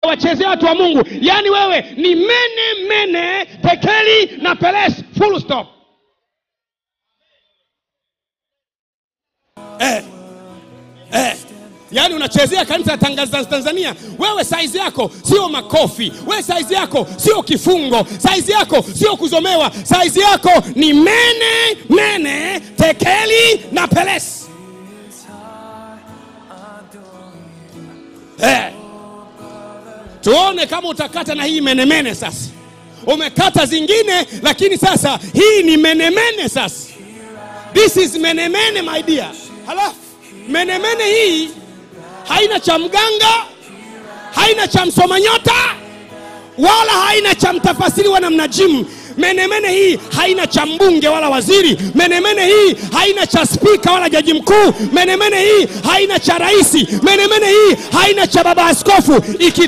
wachezea watu wa Mungu. Yani wewe ni mene, tekeli na peles, full stop. Yani unachezea kanisa la Tanzania. Wewe size yako sio makofi, wewe size yako sio kifungo, size yako sio kuzomewa, size yako ni mene, tekeli na peles. Tuone kama utakata na hii mene sasa. Umekata zingine, lakini sasa hii ni mene sasa. This is mene my dear. Halafu mene hii haina cha mganga, haina cha msoma nyota, wala haina cha mtafasiri wa mnajimu. Mene hii haina cha mbunge wala waziri. Mene hii haina cha spika wala jaji mkuu. Mene hii haina cha raisi. Mene hii haina cha baba askofu.